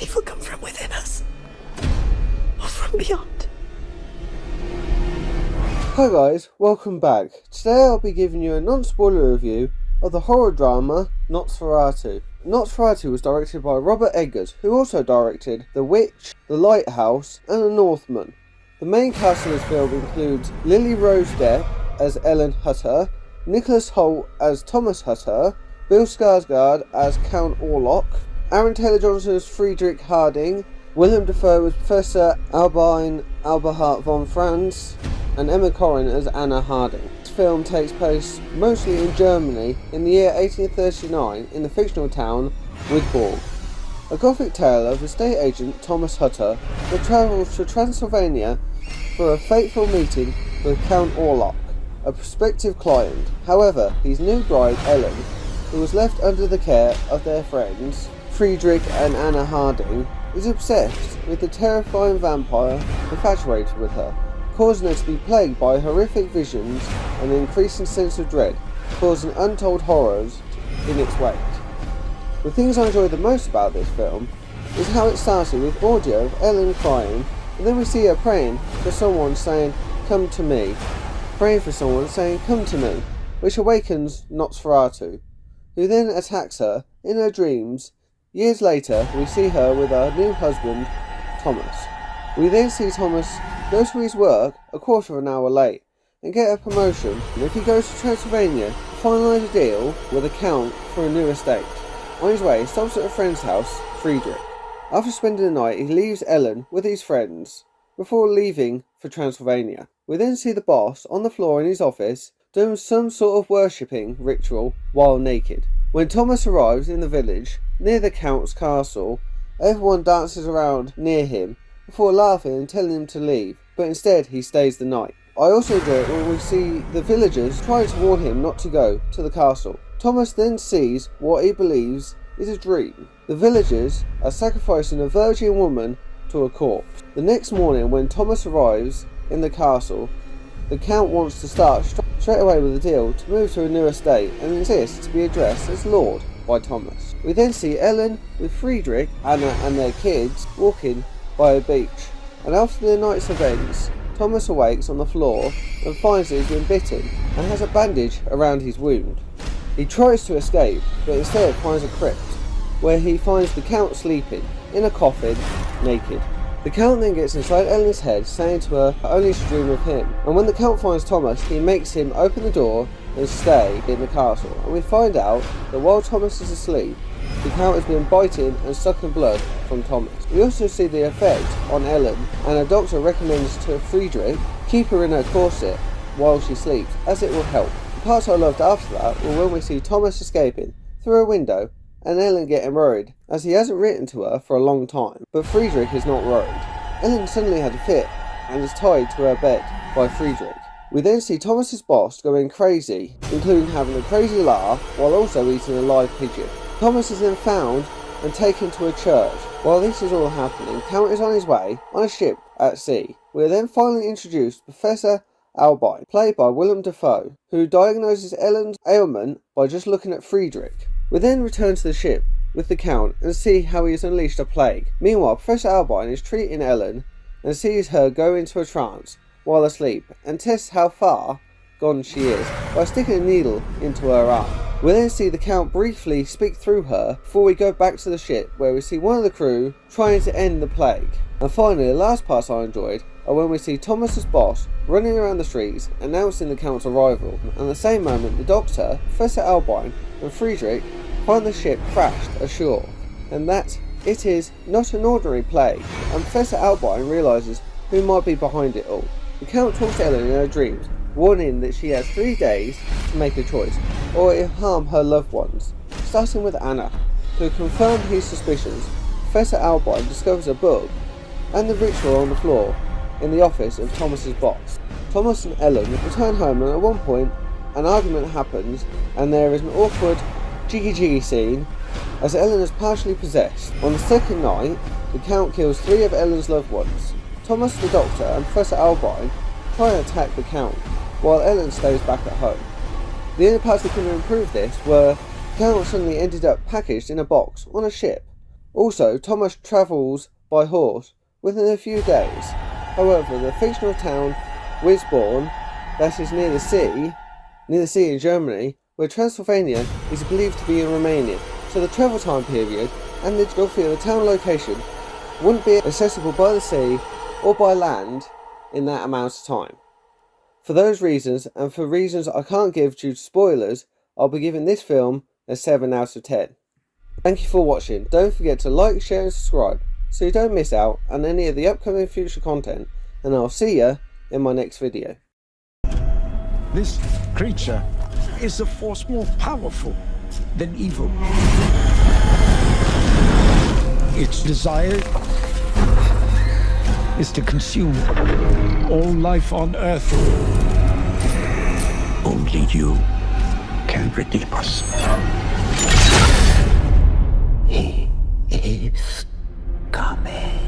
evil come from within us or from beyond? Hi guys, welcome back. Today I'll be giving you a non-spoiler review of the horror drama Nosferatu. Nosferatu was directed by Robert Eggers, who also directed The Witch, The Lighthouse and The Northman. The main cast of this film includes Lily Rose Depp as Ellen Hutter, Nicholas Hoult as Thomas Hutter, Bill Skarsgård as Count Orlok, Aaron Taylor-Johnson as Friedrich Harding, Willem Dafoe as Professor Albine Alberhard von Franz, and Emma Corrin as Anna Harding. This film takes place mostly in Germany in the year 1839 in the fictional town Wittenborg. A gothic tale of estate agent Thomas Hutter that travels to Transylvania for a fateful meeting with Count Orlok, a prospective client. However, his new bride Ellen, who was left under the care of their friends Friedrich and Anna Harding, is obsessed with the terrifying vampire infatuated with her, causing her to be plagued by horrific visions and an increasing sense of dread, causing untold horrors in its wake. The things I enjoyed the most about this film is how it started with audio of Ellen crying, and then we see her praying for someone saying, "Come to me," praying for someone saying, "Come to me," which awakens Nosferatu, who then attacks her in her dreams. Years later, we see her with her new husband, Thomas. We then see Thomas go to his work a quarter of an hour late and get a promotion if he goes to Transylvania to finalise a deal with a count for a new estate. On his way, he stops at a friend's house, Friedrich. After spending the night, he leaves Ellen with his friends before leaving for Transylvania. We then see the boss on the floor in his office doing some sort of worshipping ritual while naked. When Thomas arrives in the village near the Count's castle, everyone dances around near him before laughing and telling him to leave, but instead he stays the night. I also enjoy it when we see the villagers trying to warn him not to go to the castle. Thomas then sees what he believes is a dream. The villagers are sacrificing a virgin woman to a corpse. The next morning, when Thomas arrives in the castle, the Count wants to start straight away with a deal to move to a new estate and insists to be addressed as Lord by Thomas. We then see Ellen with Friedrich, Anna and their kids walking by a beach, and after the night's events, Thomas awakes on the floor and finds that he's been bitten and has a bandage around his wound. He tries to escape, but instead finds a crypt, where he finds the Count sleeping in a coffin, naked. The Count then gets inside Ellen's head, saying to her only to dream of him, and when the Count finds Thomas, he makes him open the door and stay in the castle, and we find out that while Thomas is asleep, the Count has been biting and sucking blood from Thomas. We also see the effect on Ellen, and a doctor recommends to Friedrich keep her in her corset while she sleeps, as it will help. The parts I loved after that were when we see Thomas escaping through a window and Ellen getting worried, as he hasn't written to her for a long time, but Friedrich is not worried. Ellen suddenly had a fit and is tied to her bed by Friedrich. We then see Thomas's boss going crazy, including having a crazy laugh while also eating a live pigeon. Thomas is then found and taken to a church. While this is all happening, Count is on his way on a ship at sea. We are then finally introduced to Professor Albine, played by Willem Dafoe, who diagnoses Ellen's ailment by just looking at Friedrich. We then return to the ship with the Count and see how he has unleashed a plague. Meanwhile, Professor Albine is treating Ellen and sees her go into a trance while asleep and tests how far gone she is by sticking a needle into her arm. We then see the Count briefly speak through her before we go back to the ship, where we see one of the crew trying to end the plague. And finally, the last parts I enjoyed are when we see Thomas's boss running around the streets announcing the Count's arrival, and at the same moment the Doctor, Professor Albine and Friedrich find the ship crashed ashore, and that it is not an ordinary plague, and Professor Albine realises who might be behind it all. The Count talks to Ellen in her dreams, warning that she has 3 days to make a choice, or it will harm her loved ones, starting with Anna. To confirm his suspicions, Professor Albine discovers a book and the ritual on the floor in the office of Thomas's boss. Thomas and Ellen return home, and at one point an argument happens and there is an awkward jiggy scene as Ellen is partially possessed. On the second night, the Count kills 3 of Ellen's loved ones. Thomas, the Doctor and Professor Albine try and attack the Count, while Ellen stays back at home. The only parts that could have improved this were the Count suddenly ended up packaged in a box on a ship, Also, Thomas travels by horse within a few days. However, the fictional town Wisborne, that is near the sea in Germany, where Transylvania is believed to be in Romania, so the travel time period and the geography of the town location wouldn't be accessible by the sea or by land in that amount of time. For those reasons, and for reasons I can't give due to spoilers, I'll be giving this film a 7 out of 10. Thank you for watching. Don't forget to like, share and subscribe so you don't miss out on any of the upcoming future content, and I'll see ya in my next video. This creature is a force more powerful than evil. Its desire is to consume all life on Earth. Only you can redeem us. He is coming.